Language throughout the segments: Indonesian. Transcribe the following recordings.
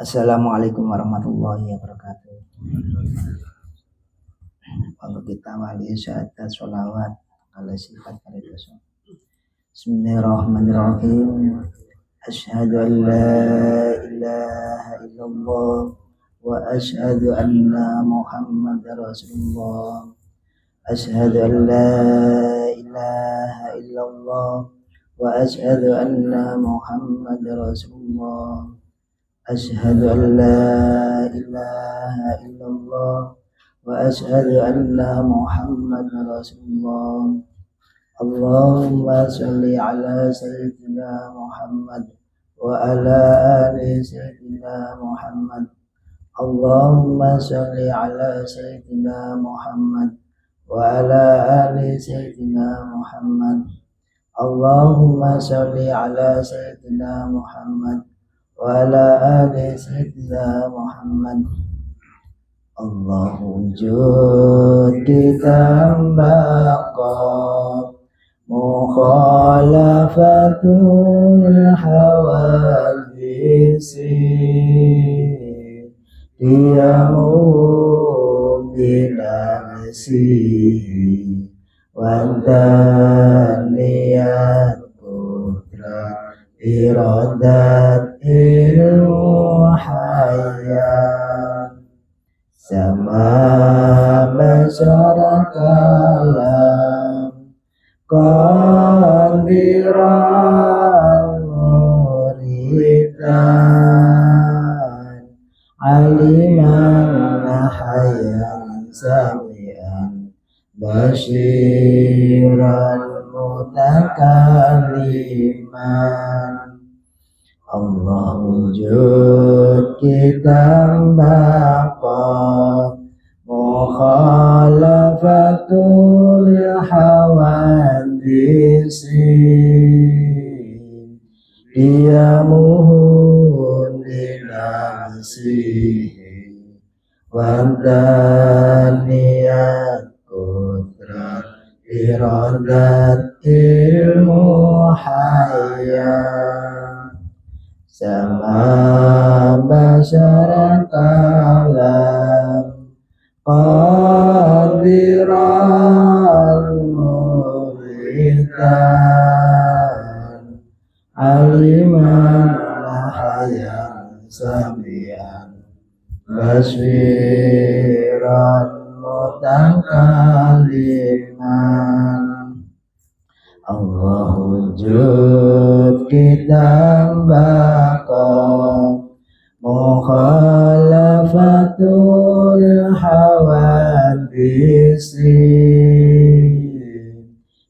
Assalamualaikum warahmatullahi wabarakatuh. Untuk kita wali syahadat sholawat ala sifat kalidoso. Bismillahirrahmanirrahim. Asyhadu an la ilaha illallah wa asyhadu anna Muhammadar Rasulullah. Asyhadu an la ilaha illallah wa asyhadu anna Muhammadar Rasulullah. Asyhadu an la ilaha illallah wa asyhadu anna Muhammadar Rasulullah. Allahumma sholli ala sayyidina Muhammad wa ala ali sayyidina Muhammad. Allahumma sholli ala sayyidina Muhammad wa ala ali sayyidina Muhammad. Allahumma sholli ala sayyidina Muhammad wa ala ali sayyidina Muhammad. Allahu wujud ditambaqa mukhalafatul hawadisi diyamu binafsihi wa daniyat kudrat iradat ilmu hayat sama masyarakalam qadiran muridan aliman hayan samian basyiran mutakalliman. Allah wujud kita baqa mukhalafatul hawadisi diyamuhun dinasihi wadaniyat kudrat iradat ilmu hayat sama masyarakalam qadiran muridan aliman hayan samian basyiran mutakalliman. Allah wujud kita baqa mukhalafatul hawadisi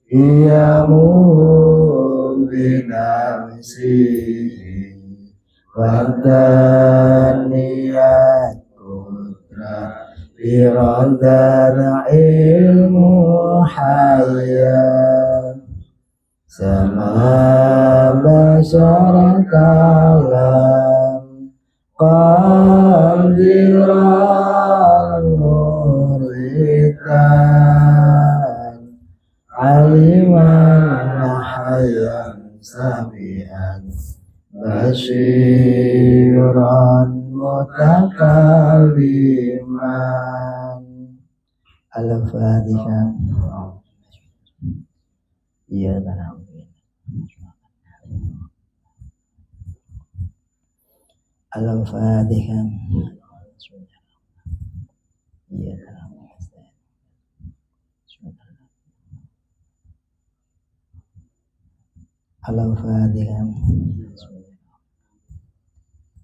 iyamu binafsihi wadaniyat kudrat iradat ilmu hayat sama masyarakalam qadiran muridan aliman hayan samian basyiran mutakalliman. Al-Fatihah. Iya kan. Al-Fatihah. Iya kan. Al-Fatihah.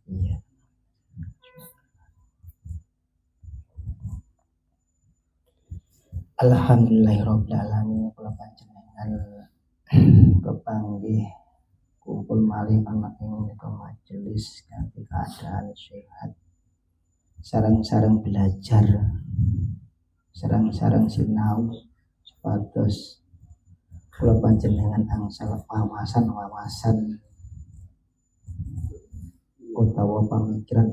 Iya. Alhamdulillahirabbil alamin. Kula panjenengan kepanggih kumpul malih ana ing menika majelis kanthi keadaan sehat, sareng-sareng belajar, sareng-sareng sinau supados kula panjenengan angsal wawasan utawa pamikiran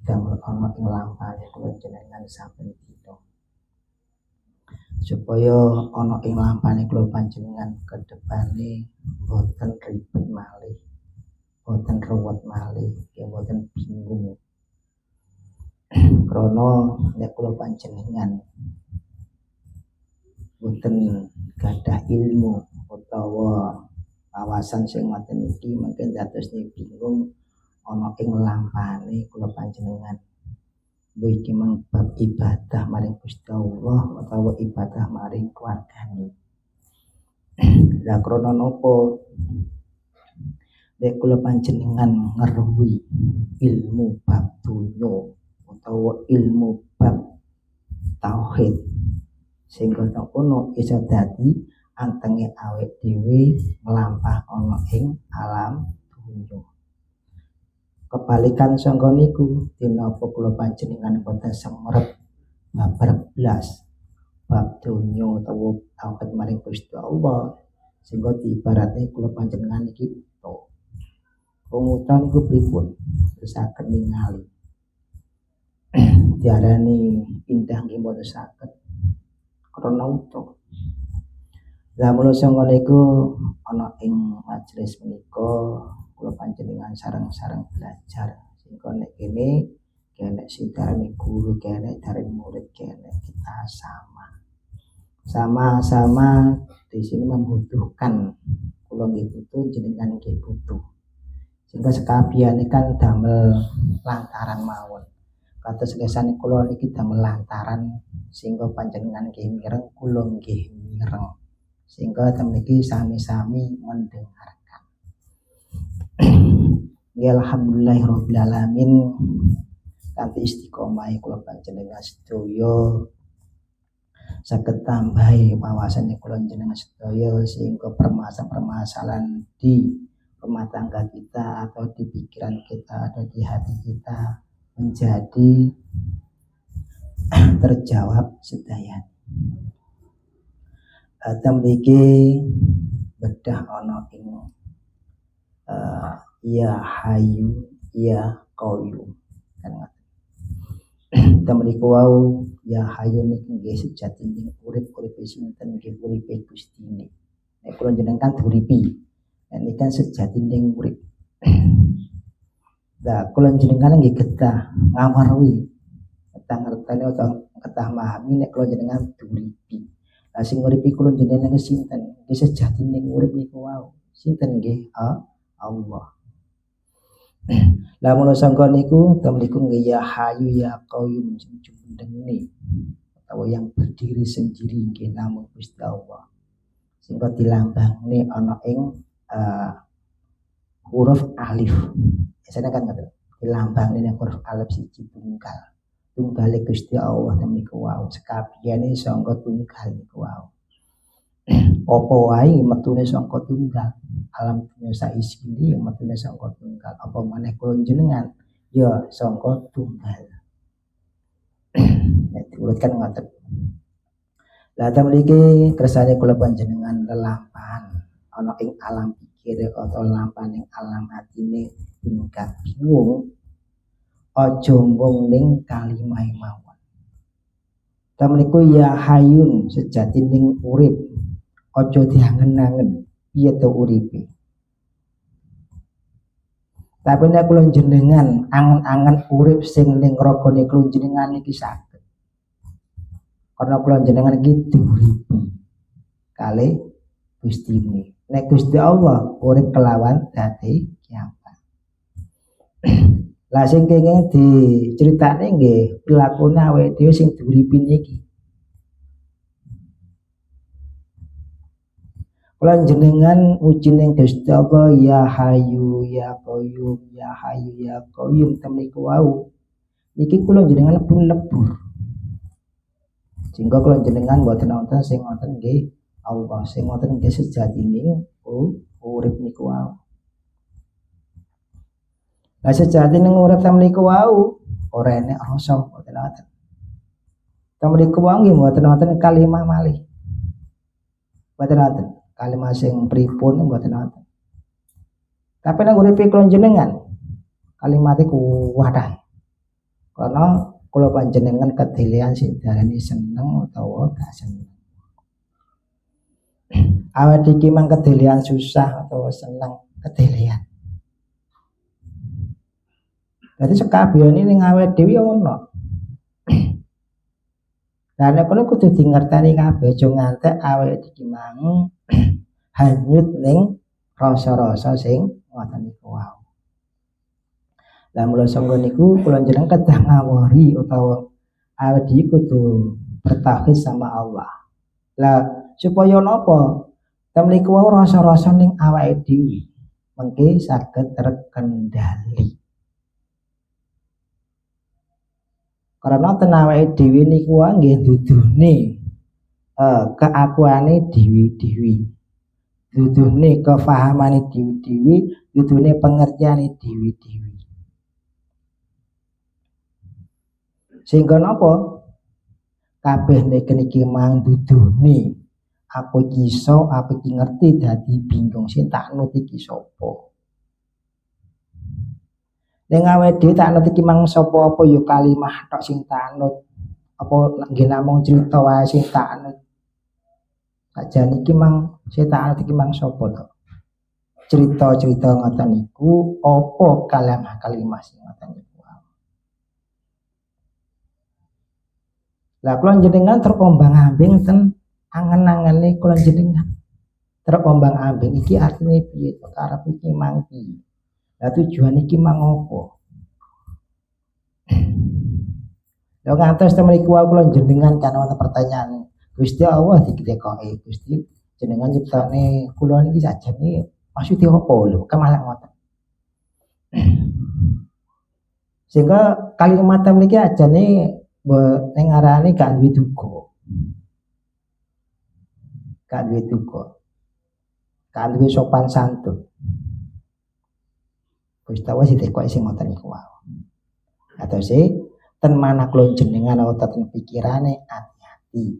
damel ana ing lampahane kula panjenengan saben dina supaya ana ing lampahane kula panjenengan kedepane boten ribet malih, boten ruwet malih, boten bingung. Krana nek kula panjenengan boten gadah ilmu utawa wawasan sing ngoten iki mungkin dadosne bingung ana ing lampahane kula panjenengan. Mbok iki mang bab ibadah maring Gusti Allah utawa ibadah maring keluargane. Lah krana napa nek kula panjenengan ngeruwi ilmu bab dunya utawa ilmu bab tauhid sehingga kono iso dadi antenge awake dhewe mlampah ana ing alam dunya. Kebalikan sangka niku dinapa kula panjenengan boten semrep bab blas bab dunya utawa tauhid maring Gusti Allah sehingga diibaratne kula panjenengan iki uta. Wong uta niku pripun? Saged ningali diarani indah nggih mboten saged krana uta. Lah mula sangka niku ana ing majelis menika kula panjenengan sareng-sareng belajar sehingga nek kene kene sing darani guru kene darani murid kene kita sama-sama di sini membutuhkan kula nggih butuh jenengan nggih butuh sehingga sekabehane kan damel lantaran mawon kados lesane kula niki damel lantaran sehingga panjenengan nggih mireng kula nggih mireng sehingga temen iki sami-sami mendengarkan. Ya alhamdulillahirabbil alamin kanthi istiqomah kula panjenengan sedaya saged tambahi wawasan kula jenengan sedaya sehingga permasalahan di rumah tangga kita atau di pikiran kita atau di hati kita menjadi terjawab sedaya. Tamriki bedah ana ing ya hayu ya qayyum kan tamriki wau ya hayu niki nggih sejatine urip-uripe sinten nggih uripe Gusti niki nek kula jenengan uripi niki kan sejatine urip. Lah kula jenengan nggih kedah ngamarwi kedah ngerteni utawa kedah memahami nek kula jenengan uripi. Lah sing uripi kula jenengan sinten? Nggih sejatine urip niku wau. Sinten nggih? Allah. Lah mula sangka niku temriku nggih ya hayu ya qayyum sing jumendene utawa yang berdiri sendiri nggih namung Gusti Allah. Sehingga dilambangne ana ing huruf alif. Biasanya kan ngoten. Dilambangne ning huruf alif siji tunggal. Tunggale Gusti Allah niku wau sekabehane sangka tunggal niku wau. Apa wae metune sangka tunggal. Alam dunya saisine metune sangka tunggal. Apa maneh kula jenengan ya sangka tunggal. Nek diurutkan ngoten. Lah tamriki kersane kula panjenengan lelampahan ana ing alam pikir atau lampahan ing alam atine tingkat bingung. Aja mung ning kalimah mawon. Tamriku ya hayun sejatining urip. Aja diangen-angen piye to uripe. Tapi nek kula jenengan angen-angen urip sing ning ragane kula jenengan iki saged. Karena kula jenengan iki diuripi kalih Gustine. Nek Gusti Allah urip kelawan dadi kiamat. Lah sing kenging diceritane nggih pilakune awake dhewe sing diuripi niki. Kula jenengan uji ning Gusti Allah ya hayu ya qayyum ya hayu ya qayyum temniku wau. Niki kula jenengan pun lebur. Sehingga kula jenengan mboten wonten sing ngoten nggih Allah sing ngoten nggih sejatine urip niku wau. Lah sejatine urip tamliku wau ora enek rasa mboten wonten. Tamliku wau nggih mboten wonten kalimah malih. Mboten wonten kalimah sing pripun mboten wonten. Tapi nek uripe kula jenengan kalimat iku wadah. Karena kula panjenengan kedelean sing darani seneng utawa gak seneng. Awak iki mang kedelean susah utawa seneng kedelean. Dadi sekabehane ning awake dhewe ana. Lah nek kono kudu dingerteni kabeh aja ngantek awake iki mang hanyut ning rasa-rasa sing ngoten niku wae. Lah mula sangga niku kula jeneng kedah ngawori utawa awake dhewe kudu bertauhid sama Allah. Lah supaya napa? Temliku wau rasa-rasa ning awake dhewe mengke saged terkendali. Karena ten awake dhewe niku wae nggih dudune keakuane dhewe-dhewe. Dudune kefahamane dhewe-dhewe, dudune pengertiane dhewe-dhewe. Sehingga napa? Kabeh nek niki mang dudune apa iki iso, apa iki ngerti dadi bingung sing tak nut iki sapa. Ning awake dhewe tak nut iki mang sapa apa ya kalimah tok sing tak nut. Apa nggih namung crita wae sing tak nut. Sajane iki mang sing tak nut iki mang sapa to? Cerita-cerita ngoten niku apa kalimah-kalimah sing ngoten niku. Lah kula jenengan terombang-ambing ten angen-angene kula jenengan. Terombang-ambing iki artine piye to? Karep iki mang piye? Lah tujuan iki mang opo? Lah ngantos temriku kula jenengan kan wonten pertanyaan. Gusti Allah dikitekoki, Gusti jenengan nyiptakne kula niki sajane maksudnya opo lho? Kemalah ngoten. Sehingga kalimat mriki ajane ning arane gak duwe duga. Gak duwe duga. Gak duwe sopan santun. Gusti Allah ditekoki sing ngoten niku wae. Atau sih ten mana kula jenengan wonten pikirane hati-hati.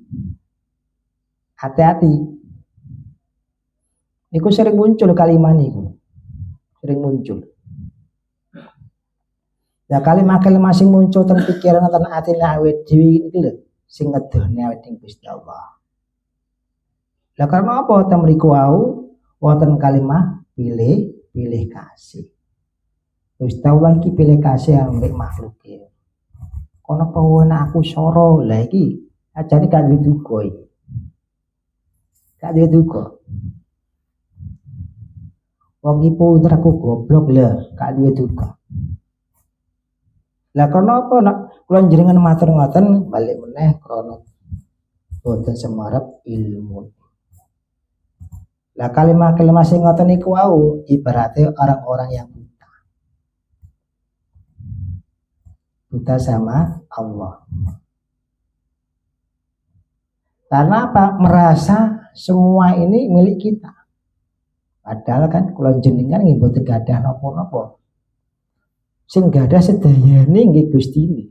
Hati-hati. Niku sering muncul kalimat niku. Sering muncul. Ya kalimat-kalimat sing muncul ten pikiran ten atine awake dhewe iki lho sing ngedone awake ing Gusti Allah. Lah karena apa ten mriku wau wonten kalimat pilih kasih. Gusti Allah iki pilih kasih ambek makhluk iki. Kono pawen aku soro lah iki ajane gak duwe duga iki. Gak duwe duga. Wong iki pinter aku goblok lah, gak duwe duga. Lah karena apa nak kula jenengan matur ngoten balik meneh krana boten semarep ilmu. Lah kalimat-kalimat sing ngoten niku wau ibaratnya orang-orang yang buta sama Allah. Karena apa? Merasa semua ini milik kita. Padahal kan kula jenengan nggih boten gadah napa-napa. Sing gadah sedayane nggih Gustine.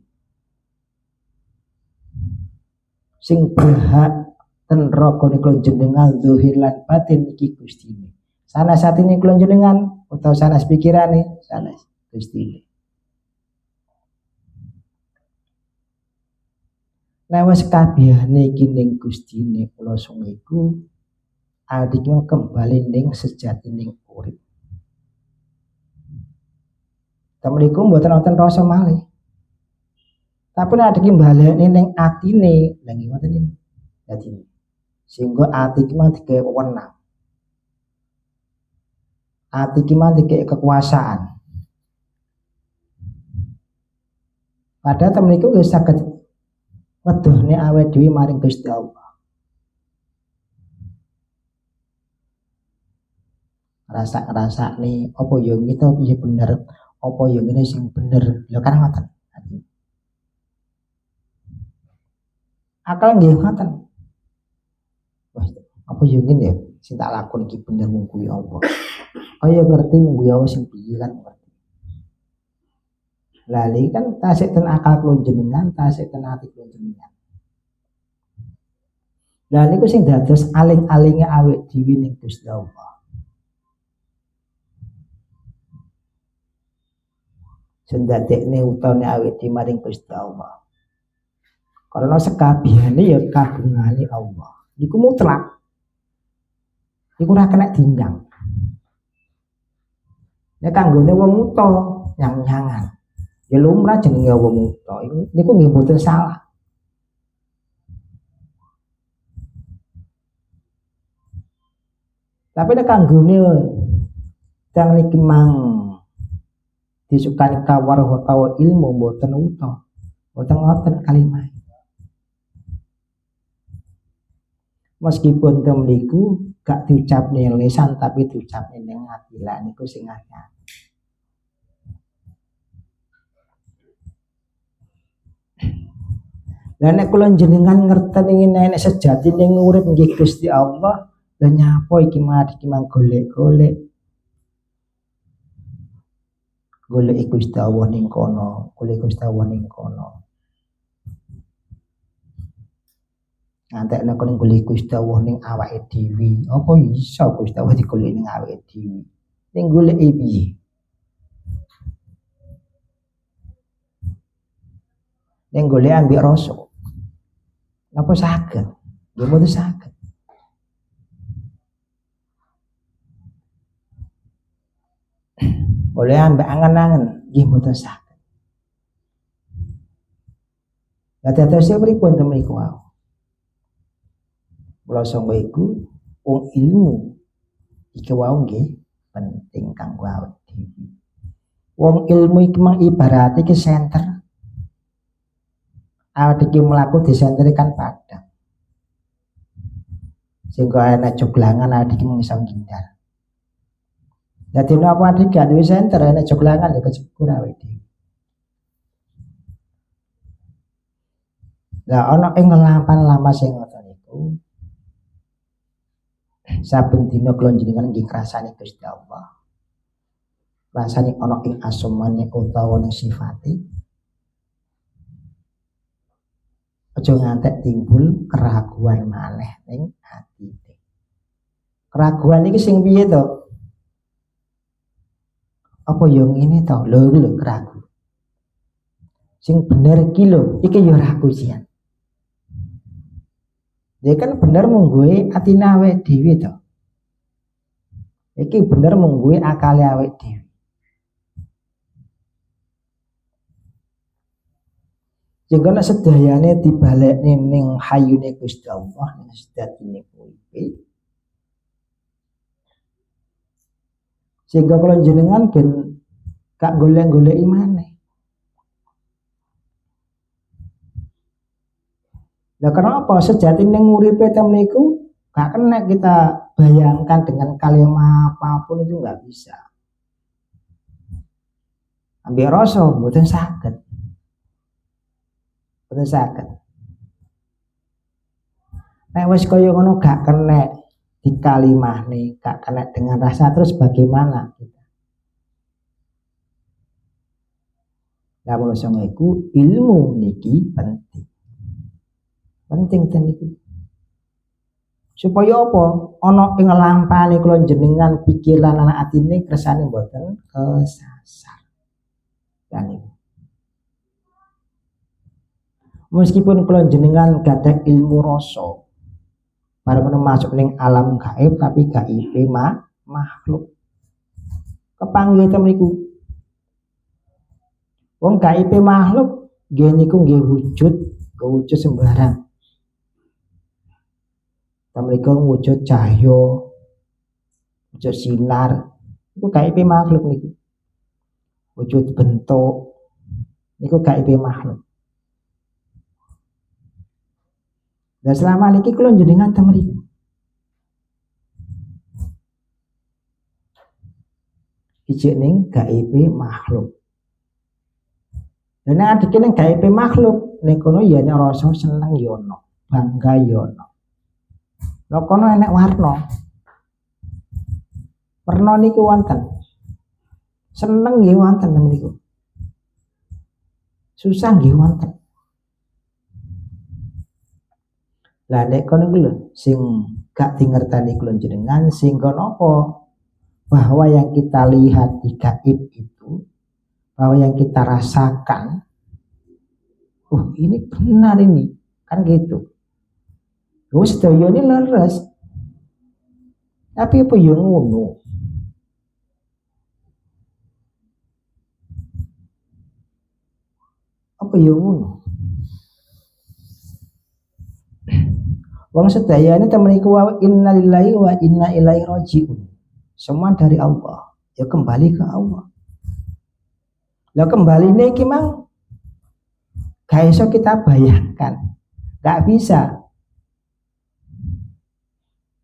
Sing berhak ten neraka niku jenengan zahir lan batin iki Gustine. Sanes atine kula jenengan utawa sanes pikirane sanes Gustine. Lewat kabehane iki ning Gustine kula sungiku adik kembali ning sejatining urip. Kamriku mboten wonten rasa malih. Tapi nek adik balekne ning atine, lha nggih ngoten iki. Dadi sehingga ati iki mah dikek wewenang. Ati iki mah dikek kekuasaan. Padahal temniku wis saged wedohne awake dhewe maring Gusti Allah. Rasa-rasa nih apa ya kita piye bener, apa ya ngene sing bener. Lho kan ngoten. Akal nggih ngoten. Wah, apa ya ngene ya sing tak lakoni iki bener mung kuwi Allah. Kaya ngerti mung kuwi Allah sing piye kan ngerti. Lali kan tasik ten akal kula jenengan, tasik ten ati kula jenengan. Lah niku sing dados aling-alinge awake dhewe ning Gusti Allah. Sendadekne utane awake dhewe maring Gusti Allah. Karena sekabehane ya kagungane Allah. Niku mutlak. Niku ora kena dinyang. Nek kanggone wong muta nyang-nyangan. Ya lumrah jenenge wong muta. Niku nggih mboten salah. Tapi nek kanggone tang niki mang disukani kawar utawa ilmu mboten uta. Mboten ngoten kalimah. Meskipun tem niku gak diucap ning lisan tapi diucap ning ati. Lah niku sing akeh. Lah nek kula jenengan ngerten ingin nek sejati ning urip nggih Gusti Allah, lha nyapa iki mang golek-golek. Golek Gusti Allah ning kono, golek Gusti Allah ning kono. Ngantek nek ning golek Gusti Allah ning awake dhewe, apa iso Gusti Allah digolek ning awake dhewe? Ning golek piye? Ning golek ambek rasa. Napa saged? Nggih mboten saged. Boleh ambek angen-angen, nggih mboten saged. Lah dados pripun temen iku wae. Kula sangka iku wong ilmu iki wae nggih penting kanggo awake dhewe. Wong ilmu iki mang ibarat iki senter. Awake iki mlaku di senter kan padang. Sehingga ana joglangan awake iki mung iso ngindar. Dadi napa awake gak duwe senter ana joglangan ya kecekur awake dhewe. Lah ana ing lapan-lapan sing ngoten niku saben dina kula njenengan nggih ngrasani Gusti Allah. Rasane ana ing asmane utawa ning sifate. Aja ngantek timbul keraguan maneh ning atine. Keraguan iki sing piye to? Apa yo ngene to? Lho keragu. Sing bener iki lho, iki yo ragu sian. Dia kan bener mungguhe atine awake dhewe to. Iki bener mungguhe akale awake dhewe. Jika sedayane dibalekne ning hayune Gusti Allah ning sedayane kuwi. Sehingga kalau jenengan ben gak golek-goleki maneh. Lah kenapa sejati ning uripe temen niku gak kena kita bayangkan dengan kalimat apapun itu gak bisa. Ambil rasa mboten saged. Mboten saged. Nek wis kaya ngono gak kena di kalimahne, gak kena dengan rasa terus bagaimana kita? Lah menurut saya iku ilmu niki penting. Penting ten niku. Supaya apa? Ana ing lampane kula jenengan pikiran anak atine kersane mboten kesasar. Lah niku. Meskipun kula jenengan gadah ilmu rasa, bareng masuk ning alam gaib tapi gaib makhluk. Kepanggih temen niku. Wong gaib makhluk nggih niku nggih wujud sembarang. Mereka wujud cahaya, wujud sinar, itu gaib makhluk niku. Wujud bentuk, niku gaib makhluk. Dan selama niki kula jenengan teng mriku. Ijek ning gaib makhluk. Dan nek adike ning gaib makhluk, niku ya nek rasa seneng ya ono, bangga ya ono. Lha kono enek warna. Warna niku wonten. Seneng nggih wonten niku. Susah nggih wonten. Lah nek kono lho sing gak dingertani kula jenengan sehingga napa? Bahwa yang kita lihat di gaib itu, bahwa yang kita rasakan, oh ini benar ini, kan gitu. Wis sedaya ini leres. Tapi apa yo ngono? Apa ya ngono? Wong sedaya ini temen iku wa inna lillahi wa inna ilaihi rajiun. Semua dari Allah. Ya kembali ke Allah. Lah kembali ini iki mang gak iso kita bayangkan. Gak bisa.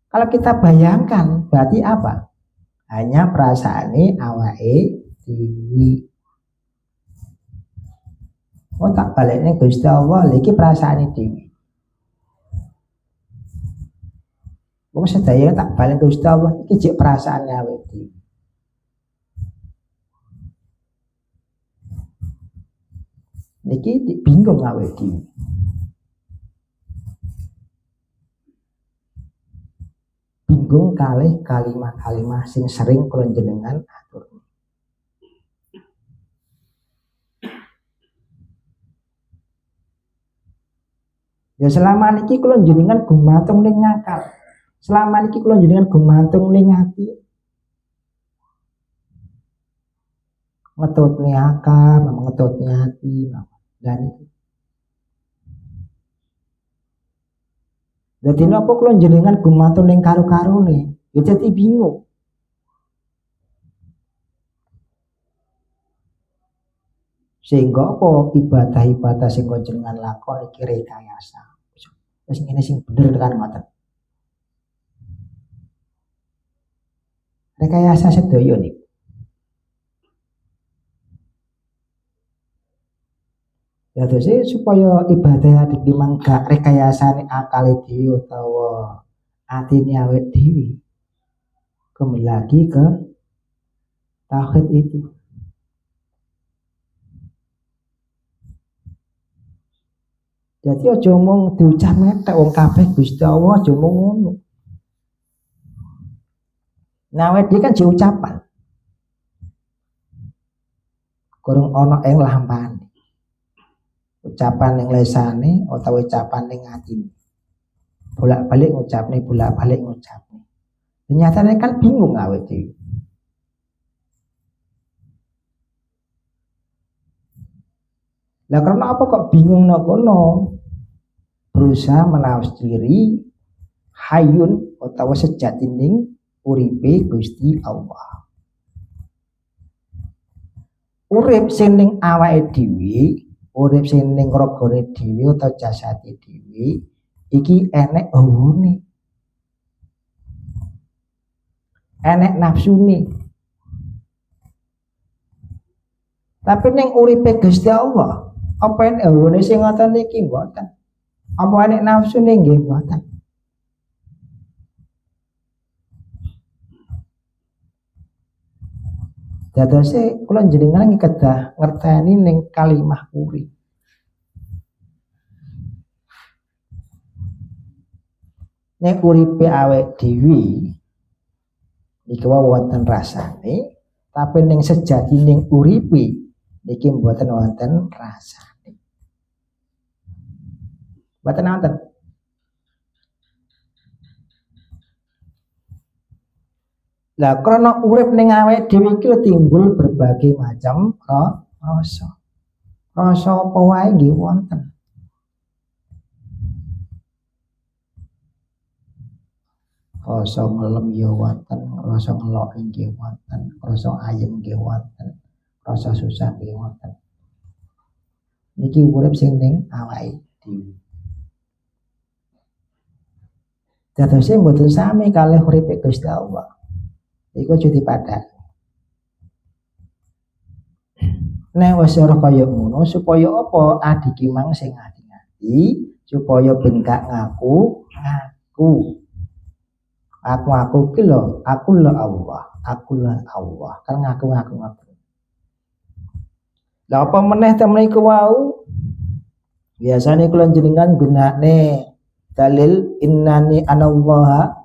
Kalau kita bayangkan berarti apa? Hanya perasaane awake dhewe. Oh tak baliknya Gusti Allah iki perasaane dhewe. Wong sedaya tak balik Gusti Allah iki jek perasaane awake dhewe. Niki bingung awake dhewe. Bingung kalih kalimah-kalimah sing sering kula jenengan atur. Ya selama niki kula jenengan gumantung ning akal. Selama niki kula jenengan gumantung ning ati. Ngetutne akal, ngetutne ati, dan itu. Dadi napa kula jenengan gumantung ning karo-karone, ya dadi bingung. Sehingga apa ibadah-ibadah sing kula jenengan lakoni iki rekayasa. Wis ngene sing bener kan ngoten. Rekayasa sedaya niku. Ya terus supaya ibadah iki mangga rekayasane akal dhewe utawa atine awake dhewe. Kembali lagi ke tauhid itu. Jadi aja mung diucap metek wong kabeh Gusti Allah aja mung ngono. Nah, awake dhewe kan diucapan. Kurang ana ing lampane. Ucapan ning lesane utawa ucapan ning atine. Bolak-balik ngucapne, bolak-balik ngucapne. Ternyata kan bingung awake dhewe. Lah karena apa kok bingung kono? Berusaha menafsiri hayun utawa sejatining uripe Gusti Allah. Urip sing ning awake dhewe, urip sing ning ragane dhewe utawa jasate dhewe iki enek hawane. Enek nafsune. Tapi ning uripe Gusti Allah, apa enek hawane sing ngoten iki mboten? Apa enek nafsune nggih mboten? Dadose kula jenengan iki kedah ngerteni ning kalimah urip. Nek uripe awake dhewe iki wonten rasane, tapi ning sejatining uripe niki mboten wonten rasane. Mboten wonten. Lah krana urip ning awake dhewe iki timbul berbagai macam rasa. Rasa apa wae nggih wonten. Rasa ngelem ya wonten, rasa ngelok nggih wonten, rasa ayem nggih wonten, rasa susah nggih wonten. Niki urip sing ning awake dhewe. Dadose mboten sami kalih uripe Gusti Allah. Iku aja dipadhak. Nek wis ora kaya ngono supaya apa adiki mang sing ati-ati supaya ben gak ngaku. Aku ki lho, aku lho Allah, aku lho Allah. Kan ngaku. Lah apa meneh temen iku wau? Biasane kula jenengan gunakne dalil innani anallaha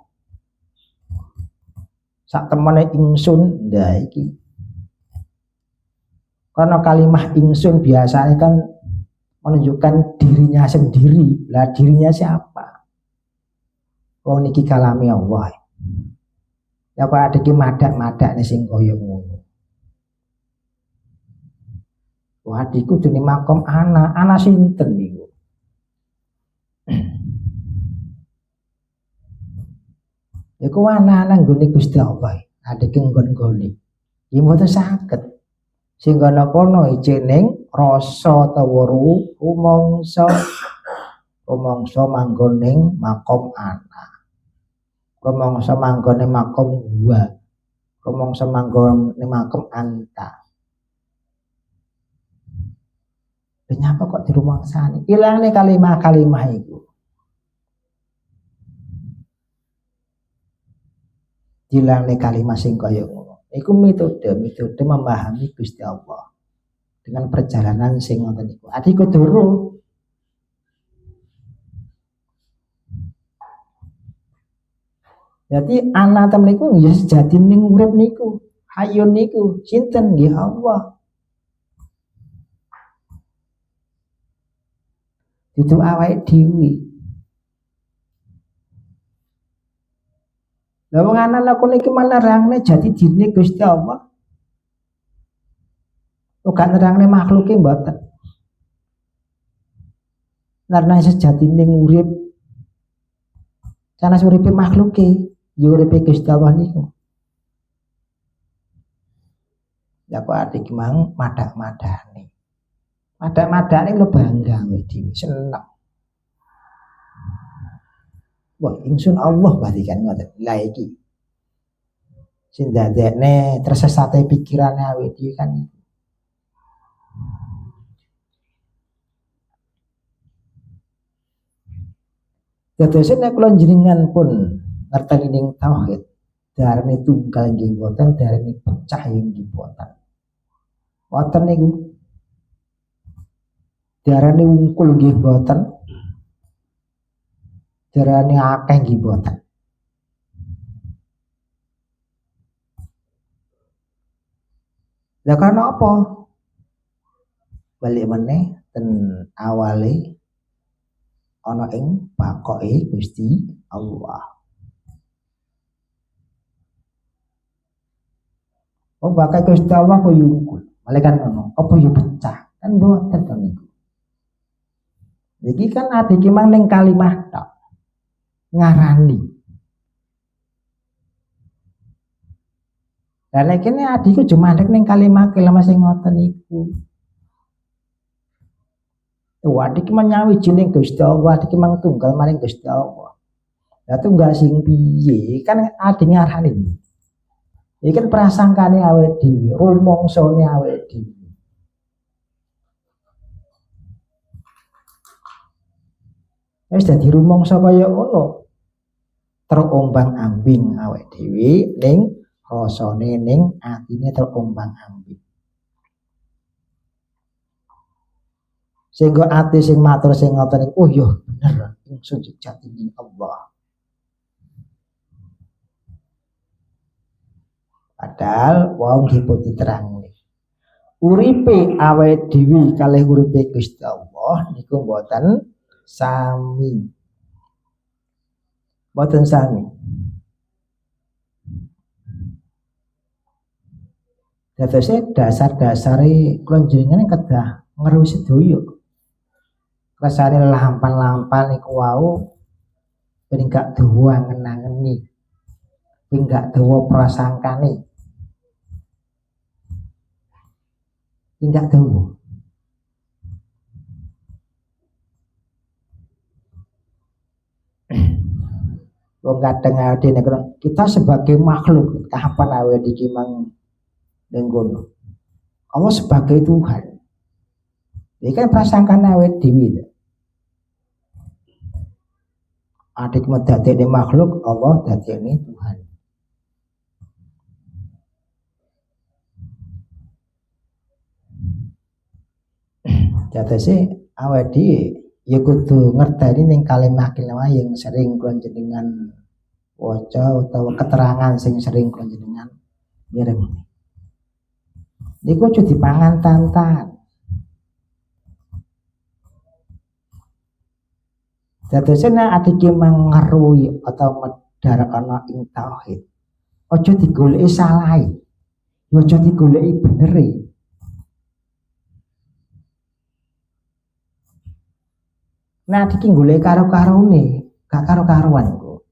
sak temene ingsun ndak iki. Karena kalimah ingsun biasanya kan menunjukkan dirinya sendiri. Lah dirinya siapa? Oh niki kalami Allah. Ya kok ada ki madak-madak nih sing koyo ngono. Wah, adikku dene makom ana sinten niku? Iku ana nggone Gusti Allah. Adik nggon-nggone. Ya mboten saged. Sing kono ijening rasa utawa rumangsa manggon ning makom ana. Rumangsa manggon ning makom huwa. Rumangsa manggon ning makom anta. Kenapa kok dirumangsani? Ilangnya kalimah-kalimah itu. Hilangnya kalimah sing kaya ngono. Iku metode memahami Gusti Allah dengan perjalanan sing ngoten niku. Adiku turu. Jadi anak tem niku ya sejati ning urip niku. Hayun niku sinten nggih Allah. Itu awake dhewe. Lah wong anak aku niki manerangne jati dirine Gusti Allah. Uga nerangne makhluke mboten. Karena sejatine urip sanes uripe makhluke, ya uripe Gusti Allah niku. Ya kok adik mang madak-madane. Madak-madane lho bangga wae dhewe, seneng. Wah, ingsun Allah berarti kan ngoten. Lah iki. Sing dadekne tersesate pikirane awake dhewe kan. Dadosé nek kula jenengan pun ngerteni ning tauhid, darane tunggal nggih boten, darane pecah nggih boten. Boten niku. Darane wungkul nggih boten. Darane akeh nggih boten. Lah karena apa? Balik meneh ten awale ana ing bakoke Gusti Allah. Oh bakai Gusti Allah kok yungkul. Malaikat ngono, apa yo pecah? Kan boten to niku. Iki kan ade ki mang ning kalimah tok. Ngarani. Lah nek kene adikku cuma mandek ning kalimah sing ngoten niku. Adik menyawi jeneng Gusti Allah, adik mang tunggal maring Gusti Allah. Lah tunggal sing piye? Kan adik ngarani. Iki kan prasangkane awake dhewe, rumangsane awake dhewe. Wis dadi rumangsa kaya ngono. Terombang-ambing awake dhewe ning rasane ning atine terombang-ambing. Sehingga ati sing matur sing ngoten niku, oh ya bener, ingsun jejati ning Allah. Padahal wong dipun diterangne. Uripe awake dhewe kalih uripe Gusti Allah niku mboten sami. Mboten sami. Dadose dasar-dasare kula jenengan kedah ngeruh sedaya. Rasane lampan-lampan niku wau ben gak dawa ngenangeni. Ben gak dawa prasangkane. Tidak tahu. Wong kadang ade nek kita sebagai makhluk kapan awe iki mang ngono. Allah sebagai Tuhan. Iki kan prasangkane awe dhewe. Adik medadekne makhluk, Allah dadekne Tuhan. Jatese awake dhewe ya kudu ngerteni ning kalimah-kalimah yang sering kula jenengan waca utawa keterangan sing sering kula jenengan mireng. Niku aja dipangan tantan. Jatese nek adike mangerui atau medhar ana ing tauhid. Aja digoleki salahe. Ya aja digoleki benere. Nah iki golek karo-karone, gak karo-karuan kok.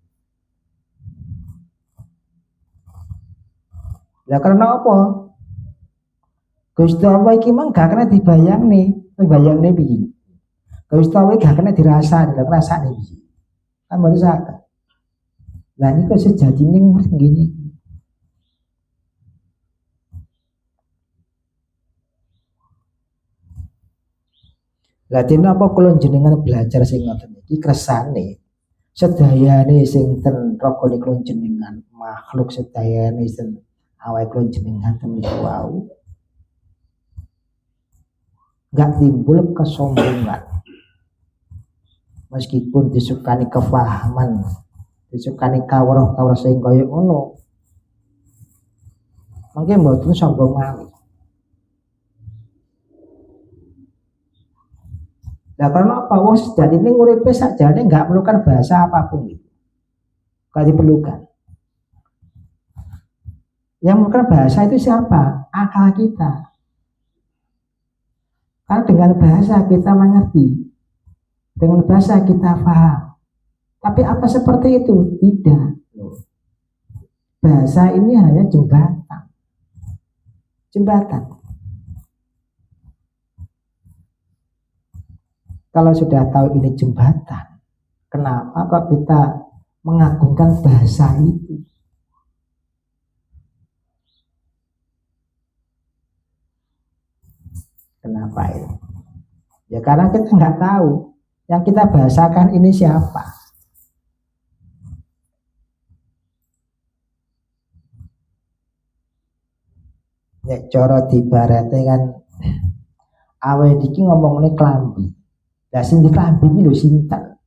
Lah karena apa? Gusti Allah iki mang gak kena dibayangne piye? Gusti Allah gak kena dirasani, lha rasane piye? Kan mboten saged. Lah niku sejatine murid ngene. Lah dene apa kula jenengan belajar sing ngoten iki kersane sedayane sing ten rokone kula jenengan makhluk sedayane sing awake kula jenengan temene wau enggak timbul kesombongan meskipun disukani kefahaman disukani kawruh-kawruh sing kaya ngono mungkin mboten sombong malih. Nah karena apa? Wong sejati ini nguripe sakjane nggak perlukan bahasa apapun gitu. Gak diperlukan. Yang memerlukan bahasa itu siapa? Akal kita. Karena dengan bahasa kita mengerti. Dengan bahasa kita paham. Tapi apa seperti itu? Tidak. Bahasa ini hanya jembatan. Jembatan. Kalau sudah tahu ini jembatan, kenapa kok kita mengagungkan bahasa itu? Kenapa itu? Ya karena kita nggak tahu yang kita bahasakan ini siapa. Ya cara dibarate kan awake iki ngomongnya klambi. Lah sing diklambi iki lho sinten.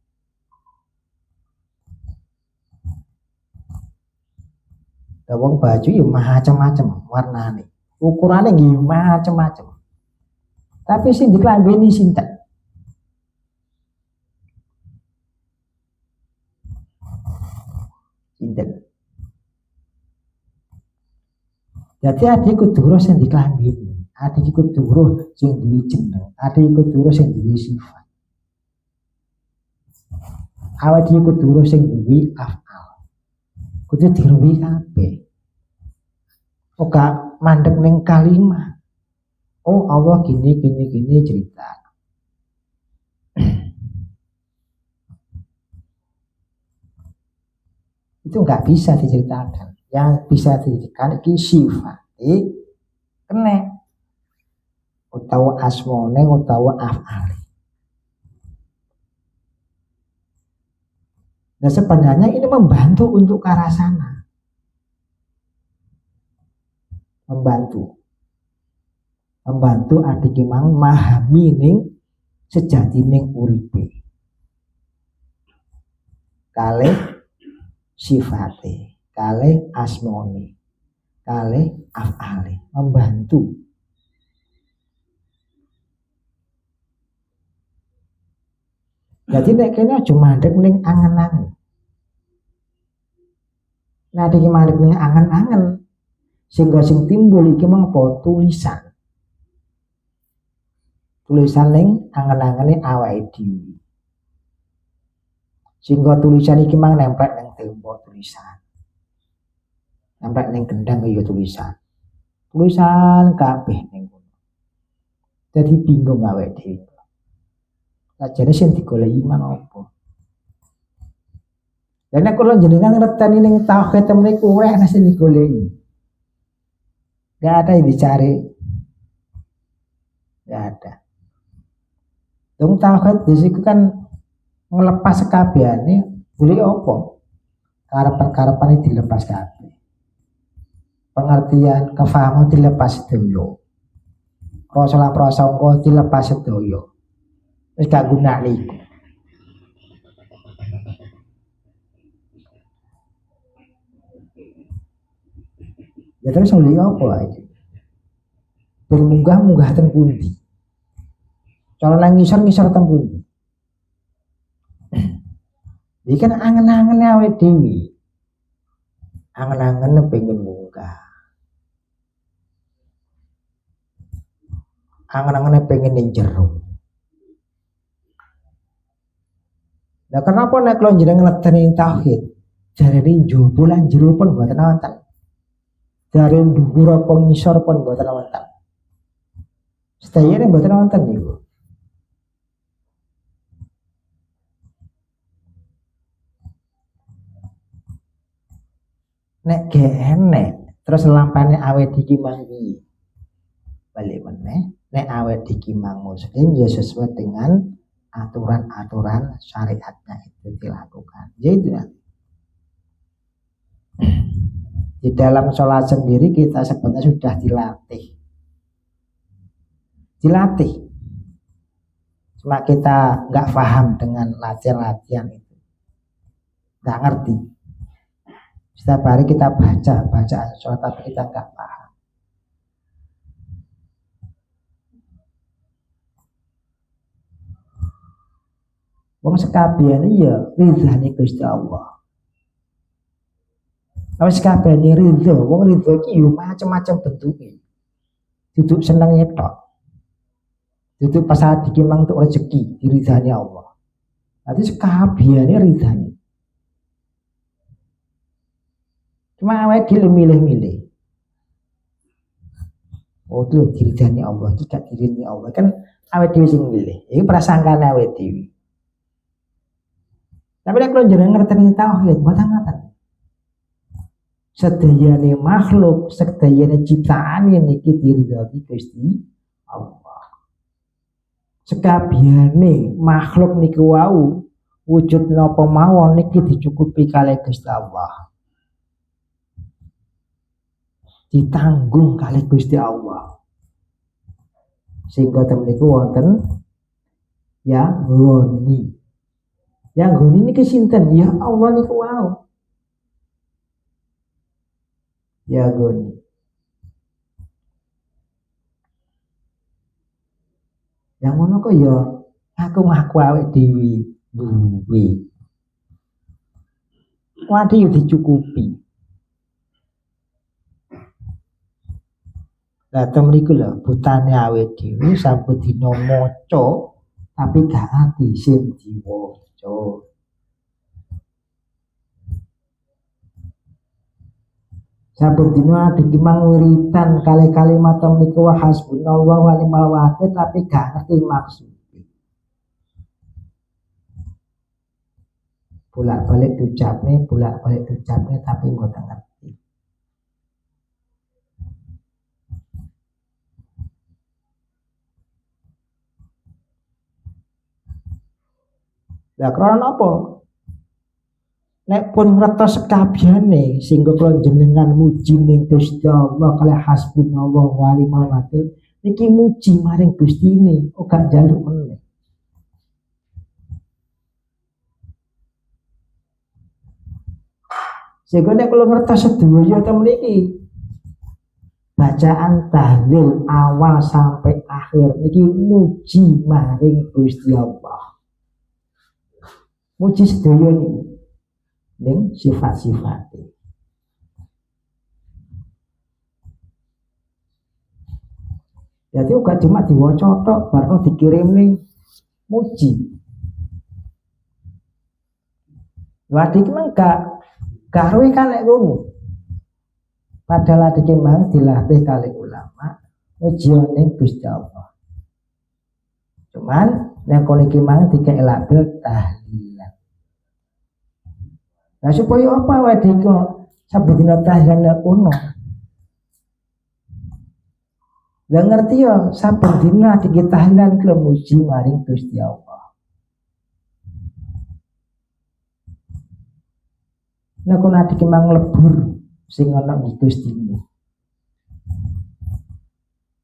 Lah wong baju ya macam-macam warnane. Ukurane nggih macam-macam. Tapi sing diklambi ini sinten. Sinten. Jadi adik kudu sing diklambi. Adik kudu sing duwe jeneng. Adik kudu sing duwe sifat. Awak dhewe kudu sing duwe afal. Kudu diruwi kabeh. Oga mandek ning kalimat. Oh Allah gini cerita. Itu nggak bisa diceritakan. Yang bisa diceritakan iki sifat. Kene utawa asmone utawa afali. Nah sebenarnya ini membantu untuk ke arah sana. Membantu adik imang memahami ning sejati ning uripe. Kalih sifate, kalih asmone, kalih afale, membantu. Jadi nek kene aja mandek ning angen-angen. Nah iki mandek ning angen-angen sehingga sing timbul iki mengapa tulisan. Tulisan ning angen-angene awake dhewe. Sehingga tulisan iki mang nempel ning tembok tulisan. Nempel ning gendang ya tulisan. Tulisan kabeh ning kono. Dadi bingung awake dhewe. Sajane sing digoleki mang apa? Lah nek kula jenengan ngerteni ning tauhid mriku ana sing digoleki. Gak ada yang dicari. Gak ada. Dong tauhid di situ kan ngelepas kabehane boleh apa? Karepan-karepan ini dilepas kabeh. Pengertian, kefahaman dilepas sedaya. Prasangka dilepas sedaya. Wis gak guna iku. Ya terus ngeli apa iki? Bermunggah-munggah teng pundi? Cara nang ngisor-ngisor teng pundi? Iki kan angen-angen awake dhewe. Angen-angen pengen munggah. Angen-angen pengen ning jero. Lah kenapa nek kula jenengan ngeteni tauhid? Jarene njaba lan jero pun mboten wonten. Jare dhuwur apa ngisor pun mboten wonten. Sedayane mboten wonten niku. Nek ge enek terus lampane awet iki mangki. Balik meneh nek awet iki mang muslim ya sesuai dengan aturan-aturan syariatnya itu dilakukan. Jadi di dalam sholat sendiri kita sebenarnya sudah dilatih. Cuma kita nggak paham dengan latihan-latihan itu, nggak ngerti. Setiap hari kita baca sholat tapi kita nggak paham. Wong sekabehane ya ridhane Gusti Allah. Wis kabehane ridho, wong ridho iki yo macam-macam bentuke. Duduk senengnya tok. Duduk pas dikimang untuk rezeki diridhani Allah. Nanti sekabehane ridhane. Cuma awake dhewe milih-milih. Oh itu diridhani Allah, tidak diridhani Allah. Kan awake dhewe sing milih. Iki prasangkane awake dhewe. Tapi nek kula jenengan ngerteni tauhid, mboten ngoten. Sedayane makhluk, sedayane ciptaan niki diridhani Gusti Allah. Sekabehane makhluk niku wau wujud napa mawon niki dicukupi kalih Gusti Allah. Ditanggung kalih Gusti Allah. Sehingga temen niku wonten ya ngoni. Yang ngoni niki sinten? Ya Allah niku wau. Ya ngoni. Yang ngono kok ya aku ngaku awake dhewe duwe. Wadi yo dicukupi. Lah temriku lho butane awake dhewe saben dina maca tapi gak ati sing diwaca. Saben dina dikimang wiritan kali kalimat niku wa hasbunallahu wa ni'mal wakil tapi gak ngerti maksudnya. Bolak-balik diucapne tapi mboten ngerti. Lah krana apa? Nek pun ngertos sekabehane sehingga kula jenengan muji ning Gusti Allah kalih hasbunallahu wa ni'mal wakil niki muji maring Gustine ora njaluk meneh. Sehingga nek kula ngertos sedaya temen iki bacaan tahlil awal sampai akhir niki muji maring Gusti Allah. Muji sedaya niku ning sifat-sifate. Jadi uga cuma diwaca tok baru dikirim ning muji. Wadi ki mah gak ruwe kalek ngono. Padahal adike mang dilatih kali ulama ujiane Gusti Allah. Cuman nek kono iki mang dikek label tahlilan. Nah supaya apa wadi kok sabedina tahlilan ono. Lah ngerti yo saben dina dikek tahlilan kelem muji maring Gusti Allah. Nek kono adike mang lebur sing ana ing Gustine.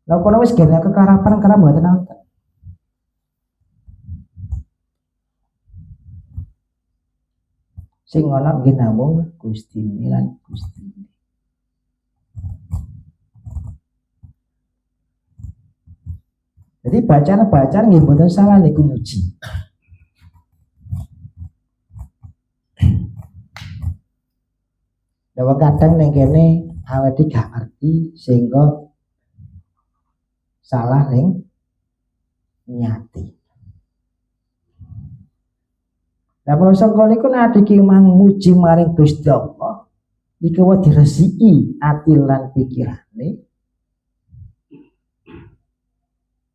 Lah kono wis gene kekarapan karena mboten nonton. Sing ana nggih namung Gustine lan Gustine. Jadi bacaan nggih mboten salah niku muji. Dawa kadang ning kene awake gak ngerti sehingga salah ning niati. Lah prasangka niku nek iki mang muji maring Gusti Allah, iki wae diresiki ati lan pikirane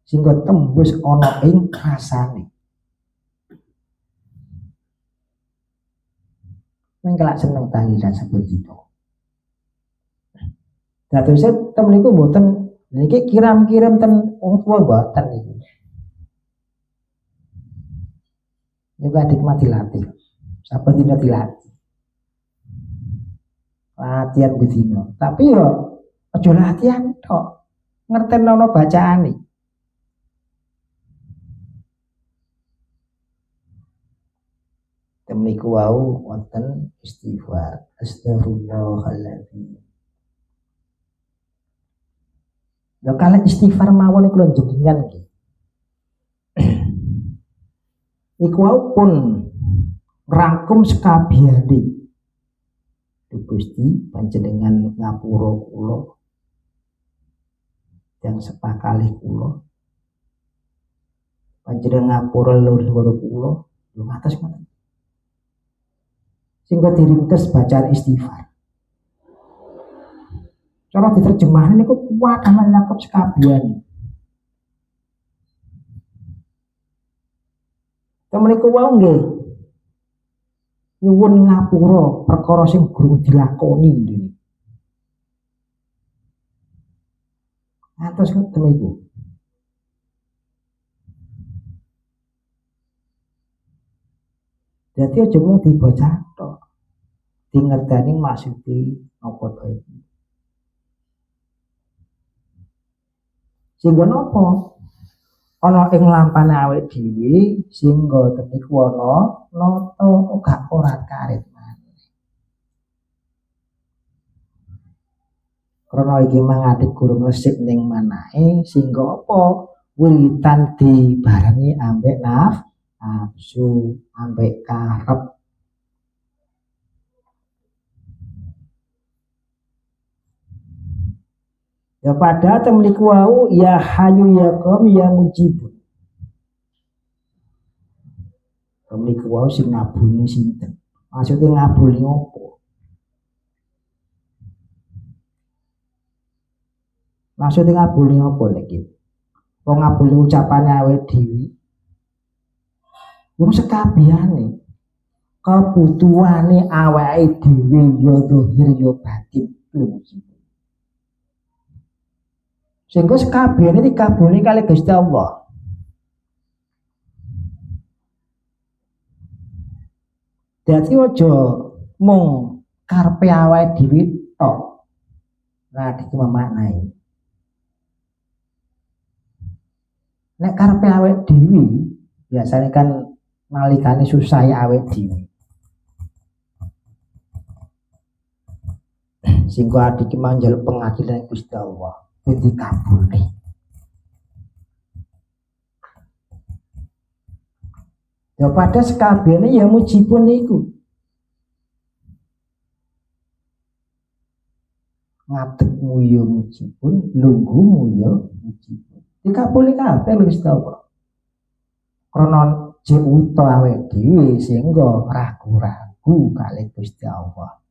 sehingga tembus ana ing rasane. Mengkelak seneng tahlilan seperti itu. Dadose temen niku mboten niki kiram-kirim ten wong tuwa mboten niku. Juga nikmat dilatih. Sapa tidak dilatih. Latihan bedino. Tapi yo aja latihan tok. Ngertenono bacaane. Temniku wau wonten istighfar. Astagfirullahaladzim. Lha kalian istighfar mawon iku lho jenengan iki. Iku wau pun rangkum sekabehane. Gusti panjenengan ngapura kula yang sepakali kula. Panjenengan ngapura leluhur kula, lho ngatos ngoten. Sehingga diringkes bacaan istighfar. Cara diterjemahane niku kuat aman lakop sekabehane. Temeniku wau nggih nyuwun ngapura perkara sing gurung dilakoni ndene. Atus ngoten iku. Dadi aja mung dibaca tok. Dingerteni maksude apa to iki. Sehingga napa? Ana ing lampane awake dhewe sehingga tetiku ana nata gak ora karit maneh. Krana iki mangadik guru resik ning manahe sehingga apa? Wiritan dibarengi ambek nafsu, ambek karep. Ya pada temliku wau ya hayu ya qom ya mujibun. Temliku wau sing ngabuli sinten? Maksudnya ngabuli opo? Maksudnya ngabuli opo lagi? Wong ngabuli ucapane awake dhewe. Wong sekabehane kebutuhane awake dhewe ya zahir ya batin mujibun. Sehingga sekabehane dikabuli kali Gusti Allah. Dadi aja mung karepe awake dhewe tok. Nah, iki maknai. Nek karepe awake dhewe biasane kan nalikane susah ya awake dhewe. Sehingga adik manjal pengadilan Gusti Allah dikabuli. Ya pada sekabehane ya mujibun niku. Ngadegmu ya mujibun, lungguhmu ya mujibun. Dikabuli kabeh Gusti Allah. Krana jiwuta awake dhewe sehingga ragu-ragu kalih Gusti Allah.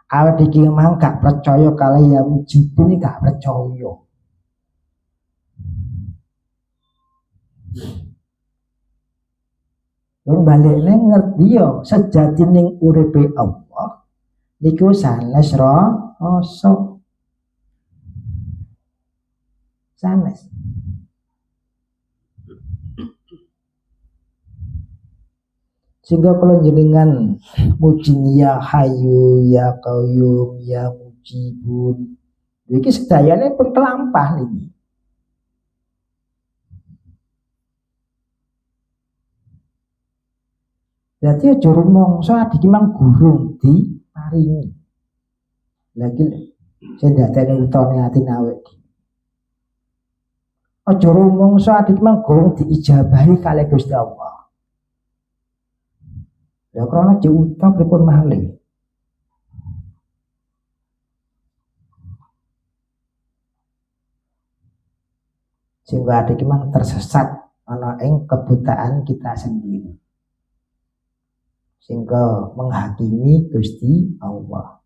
Awake iki mang gak percaya kalih ya mujibun iki gak percaya. Wong balekne ngerti yo sejatining uripe Allah niku sanes rasa. Sanes. Sehingga kalau jenengan mujin ya hayu ya qayyum ya mujibun iki sedayane pun kelampah niki. Dadi aja rumangsa adik mang gurung diparingi. Lagi sing dadane utane atine awake. Aja rumangsa adik mang gurung diijabahi kalih Gusti Allah. Ya krana diutak pripun malih. Sehingga adik mang tersesat ana ing kebutaan kita sendiri. sehingga menghakimi Gusti Allah.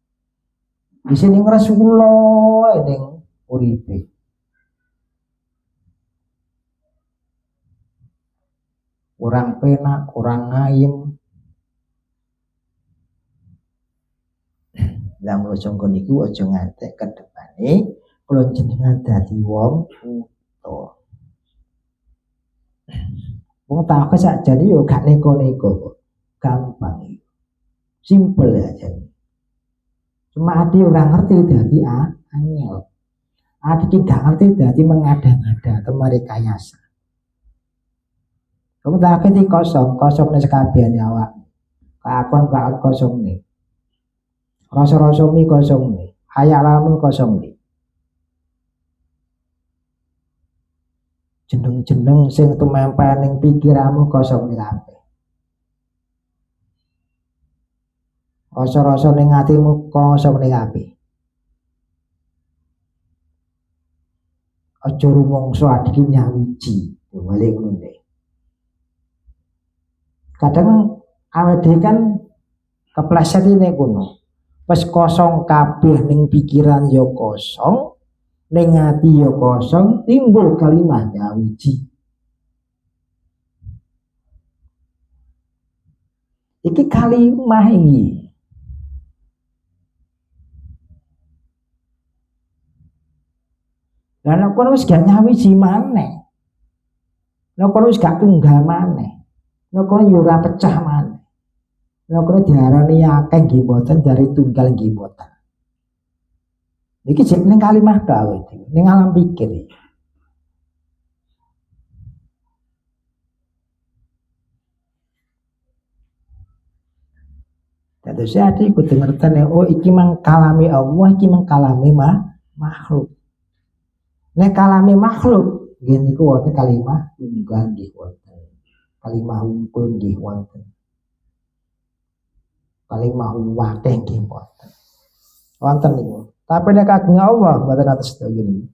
Di sini Rasulullah ning uripe. Kurang penak, kurang ngayem. Lah mulo sangka niku aja ngantek ke depane kula jenengan dadi wong utuh. Wong tak sakjane yo gak neko-neko. Gampang iki. Simpel aja. Cuma ade ora ngerti dadi angel. Ade ki gak ngerti dadi mengada-ngada atau merekayasa. Kamu tak ngerti kosong nih sekabian awak. Kakon kosong nih. Rasa-rasa mi kosong nih. Hayalamu kosong nih. Jeneng-jeneng sing tumempel ning pikiranmu kosong nih kabeh. Rasa-rasa ning atimu kosong nih kabeh. Aja rumangsa adiki nyawiji. Balik ngono. Kadang awake dhewe kan kepleset ini kuno. Pas kosong kabeh ning pikiran ya kosong, ning ati ya kosong, timbul kalimat nyawiji. Iki kalimah iki. Lah nek kono wis gak nyawiji maneh. Nek kono wis gak tunggal maneh. Nek kono yo ora pecah maneh. Nek kono diarani akeh nggih mboten dari tunggal nggih mboten. Iki jek ning kalimah dawe iki, ning alam pikir iki. Dadi ade kudu ngerteni oh iki mang kalami Allah, iki mang kalami makhluk. Nek kalami makhluk, nggih niku wonten kalimah tunggal nggih wonten. Kalimah unggul nggih wonten. Kalimah wakeh nggih wonten. Wonten niku. Tapi nek kagem Allah mboten atus sedaya niku.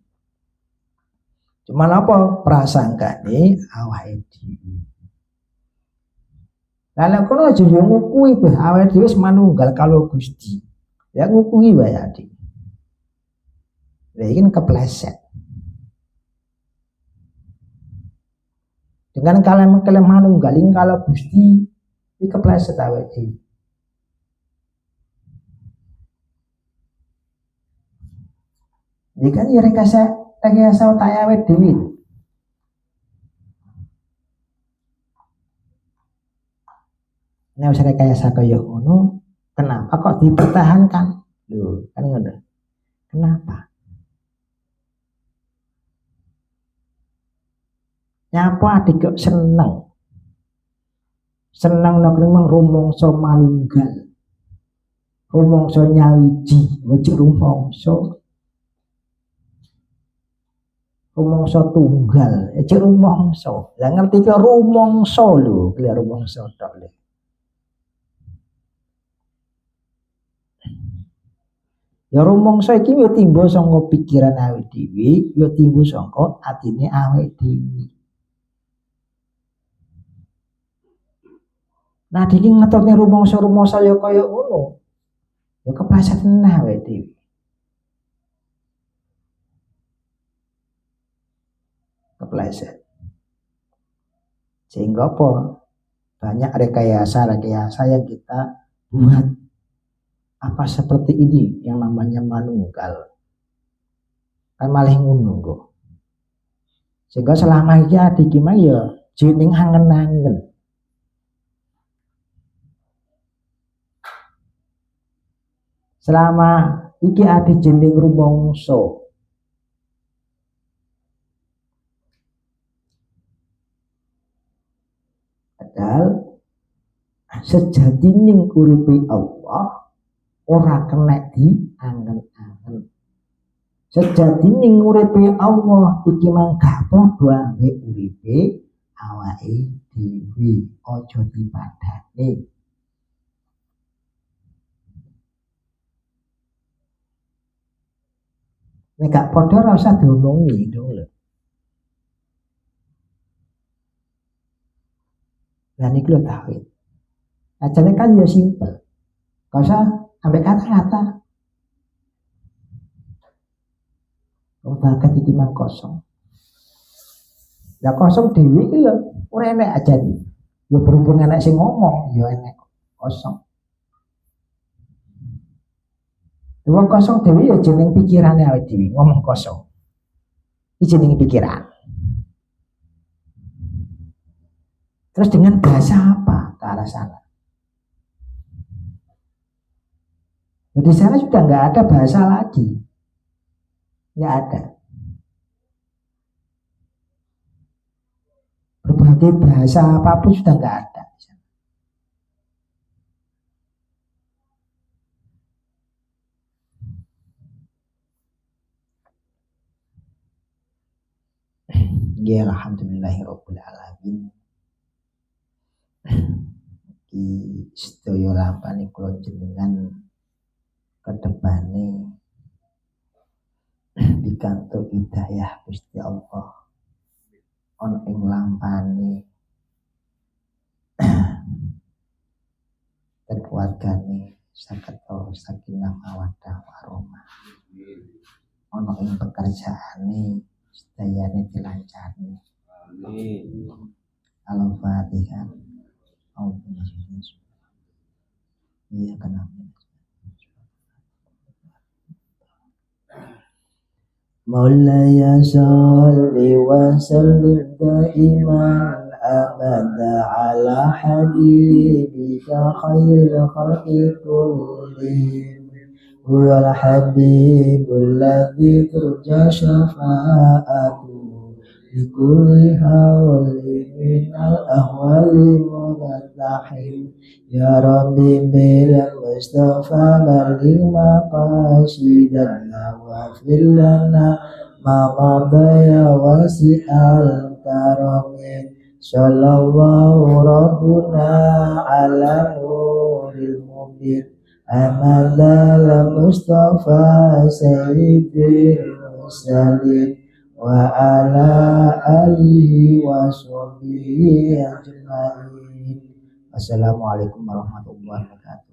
Cuman apa prasangkane awake dhewe. Lah nek kono aja yo ngukui bae awake dhewe wis manunggal kalau Gusti. Ya ngukui wae adik. Lah iki kepleset. Dengan kalimat manunggaling kalau Gusti iki kepleset awake dhewe. Iki kan ya rekayasa otak awake dhewe. Nek wis rekayasa kaya ngono, kenapa kok dipertahankan? Lho, kan ngono. Kenapa? Nyapa adik kok seneng. Seneng nek memang rumangsa manunggal. Rumangsa nyawiji, wajib rumangsa tunggal, cek rumangsa. Lah ngerti ke rumangsa lho, kaya rumangsa tok lho. Ya rumangsa iki yo timbul saka pikiran awake dhewe, yo timbul saka atine awake dhewe. Nah, iki ngetokne rumangsa ya kaya ngono. Ya kepleset tenan awake dhewe. Kepleset. Sehingga apa? Banyak rekayasa yang kita buat. Apa seperti ini yang namanya manunggal. Kan malah ngono kok. Sehingga selama iki adik iki ya jeneng angen-angen. Selama iki ada jeneng rumangsa. Padahal sejatining uripe Allah ora kena diangen-angen. Sejatining uripe Allah iki mang gak padha ambek uripe awake dhewe, aja dipadani. Nek gak padha ora usah diomongi lho. Lah niki lho tauhid. Ajane kan ya simpel. Gak usah sampai kata-kata. Bakat iki mah kosong. Ya kosong dewi iki lho, ora enek ajan. Ya berhubung enek sing ngomong, ya enek kosong. Wong kosong dewi ya jeneng pikirane awake dhewe, ngomong kosong. Iki jeneng pikiran. Terus dengan bahasa apa ke arah sana? Jadi sana sudah nggak ada bahasa lagi, nggak ada. Berbagai bahasa apapun sudah nggak ada. Ya alhamdulillahirabbil alamin. Di sedaya lampane kula jenengan kedepane pikantuk hidayah Gusti Allah ana ing lampane dan keluargane saged sakinah mawaddah warahmah ana ing pekerjaane sedayane dilancarne. Amin. Al-Fatihah. Iya kenapa? Maulaya salli wa sallim daiman abada ala habibika khairil khalqi kullihim huwal habibul ladzi turja syafa'atuhu likulli hawli minal ahwali munattahim ya Rabbi bil Mustafa balligh maqasidana wa fil lana ma qadaya wasi'al karamin sallallahu rabbuna ala nuril mubin amadal Mustafa sayyidil mursalin wa ala alihi wa sahbihi ajma'in. Assalamualaikum warahmatullahi wabarakatuh.